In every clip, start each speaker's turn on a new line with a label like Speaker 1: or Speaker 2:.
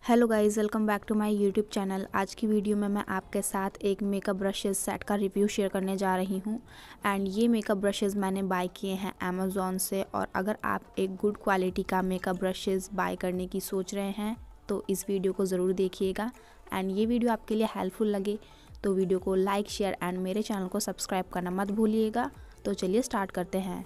Speaker 1: Hello guys, welcome back to my YouTube channel. आज की video में मैं आपके साथ एक मेकअप ब्रशेज़ सेट का रिव्यू शेयर करने जा रही हूं। एंड ये मेकअप ब्रशेज़ मैंने बाय किए हैं अमेज़ॉन से। और अगर आप एक गुड क्वालिटी का मेकअप ब्रशेज़ बाय करने की सोच रहे हैं तो इस वीडियो को ज़रूर देखिएगा। एंड ये वीडियो आपके लिए हेल्पफुल लगे तो वीडियो को लाइक, शेयर एंड मेरे चैनल को सब्सक्राइब करना मत भूलिएगा। तो चलिए स्टार्ट करते हैं।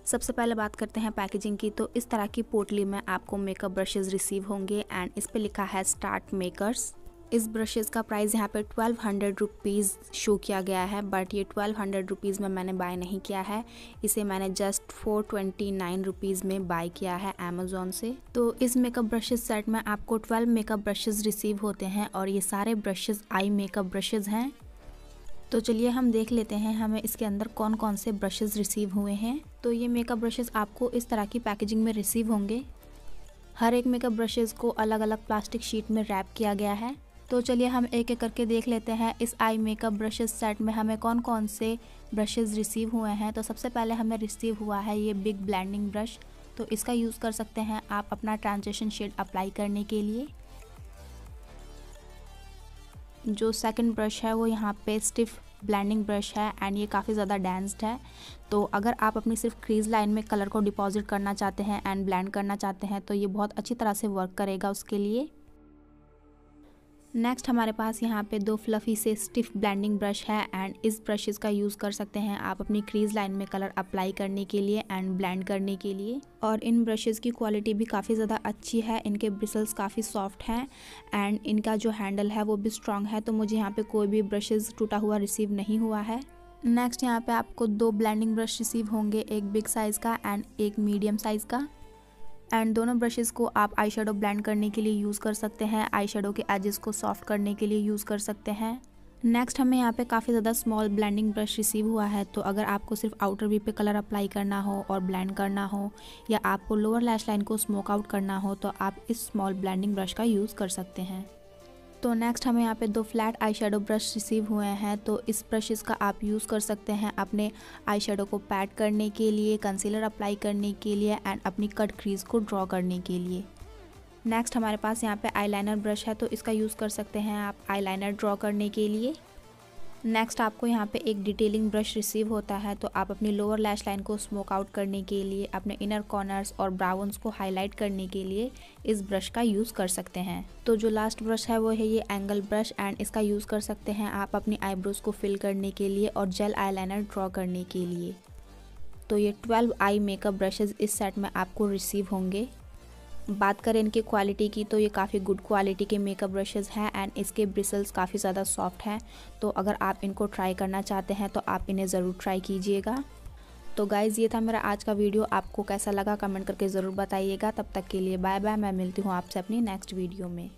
Speaker 1: सबसे पहले बात करते हैं पैकेजिंग की। तो इस तरह की पोटली में आपको मेकअप ब्रशेज़ रिसीव होंगे एंड इस पे लिखा है स्टार्ट मेकर्स। इस ब्रशेज़ का प्राइस यहाँ पे 1200 रुपीज़ शो किया गया है, बट ये 1200 रुपीज़ में मैंने बाय नहीं किया है। इसे मैंने जस्ट 429 रुपीज़ में बाय किया है अमेज़ॉन से। तो इस मेकअप ब्रशेज़ सेट में आपको 12 मेकअप ब्रशेज़ रिसीव होते हैं और ये सारे ब्रशेज़ आई मेकअप ब्रशेज़ हैं। तो चलिए हम देख लेते हैं हमें इसके अंदर कौन कौन से ब्रशेज़ रिसीव हुए हैं। तो ये मेकअप ब्रशेज़ आपको इस तरह की पैकेजिंग में रिसीव होंगे। हर एक मेकअप ब्रशेज़ को अलग अलग प्लास्टिक शीट में रैप किया गया है। तो चलिए हम एक एक करके देख लेते हैं इस आई मेकअप ब्रशेज़ सेट में हमें कौन कौन से ब्रशेज़ रिसीव हुए हैं। तो सबसे पहले हमें रिसीव हुआ है ये बिग ब्लेंडिंग ब्रश। तो इसका यूज़ कर सकते हैं आप अपना ट्रांजिशन शेड अप्लाई करने के लिए। जो सेकंड ब्रश है वो यहाँ पे स्टिफ ब्लेंडिंग ब्रश है एंड ये काफ़ी ज़्यादा डेंस्ड है। तो अगर आप अपनी सिर्फ क्रीज लाइन में कलर को डिपॉजिट करना चाहते हैं एंड ब्लेंड करना चाहते हैं तो ये बहुत अच्छी तरह से वर्क करेगा उसके लिए। नेक्स्ट हमारे पास यहाँ पे दो फ्लफ़ी से स्टिफ ब्लेंडिंग ब्रश है एंड इस ब्रशेज़ का यूज़ कर सकते हैं आप अपनी क्रीज लाइन में कलर अप्लाई करने के लिए एंड ब्लेंड करने के लिए। और इन ब्रशेज़ की क्वालिटी भी काफ़ी ज़्यादा अच्छी है। इनके ब्रिसल्स काफ़ी सॉफ्ट हैं एंड इनका जो हैंडल है वो भी स्ट्रॉन्ग है। तो मुझे यहाँ पे कोई भी ब्रशेज़ टूटा हुआ रिसीव नहीं हुआ है। नेक्स्ट यहाँ पे आपको दो ब्लेंडिंग ब्रश रिसीव होंगे, एक बिग साइज़ का एंड एक मीडियम साइज़ का। एंड दोनों ब्रशेज़ को आप आई शेडो ब्लेंड करने के लिए यूज़ कर सकते हैं, आई शेडो के एजेस को सॉफ्ट करने के लिए यूज़ कर सकते हैं। नेक्स्ट हमें यहाँ पे काफ़ी ज़्यादा स्मॉल ब्लेंडिंग ब्रश रिसीव हुआ है। तो अगर आपको सिर्फ आउटर वी पे कलर अप्लाई करना हो और ब्लेंड करना हो या आपको लोअर लैश लाइन को स्मोक आउट करना हो तो आप इस स्मॉल ब्लेंडिंग ब्रश का यूज़ कर सकते हैं। तो नेक्स्ट हमें यहाँ पे दो flat eye shadow brush receive हुए हैं। तो इस ब्रशेज़ का आप यूज़ कर सकते हैं अपने आई शेडो को पैड करने के लिए, कंसीलर अप्लाई करने के लिए एंड अपनी कट क्रीज को ड्रॉ करने के लिए। नेक्स्ट हमारे पास यहाँ पे आईलाइनर ब्रश है। तो इसका यूज़ कर सकते हैं आप आईलाइनर ड्रॉ करने के लिए। नेक्स्ट आपको यहाँ पे एक डिटेलिंग ब्रश रिसीव होता है। तो आप अपनी लोअर लैश लाइन को स्मोक आउट करने के लिए, अपने इनर कॉर्नर्स और ब्राउन्स को हाईलाइट करने के लिए इस ब्रश का यूज़ कर सकते हैं। तो जो लास्ट ब्रश है वो है ये एंगल ब्रश एंड इसका यूज़ कर सकते हैं आप अपनी आईब्रोज को फिल करने के लिए और जेल आईलाइनर ड्रॉ करने के लिए। तो ये 12 आई मेकअप ब्रशेज़ इस सेट में आपको रिसीव होंगे। बात करें इनकी क्वालिटी की तो ये काफ़ी गुड क्वालिटी के मेकअप ब्रशेज़ हैं एंड इसके ब्रिसल्स काफ़ी ज़्यादा सॉफ्ट हैं। तो अगर आप इनको ट्राई करना चाहते हैं तो आप इन्हें ज़रूर ट्राई कीजिएगा। तो गाइज़ ये था मेरा आज का वीडियो। आपको कैसा लगा कमेंट करके ज़रूर बताइएगा। तब तक के लिए बाय बाय। मैं मिलती हूँ आपसे अपनी नेक्स्ट वीडियो में।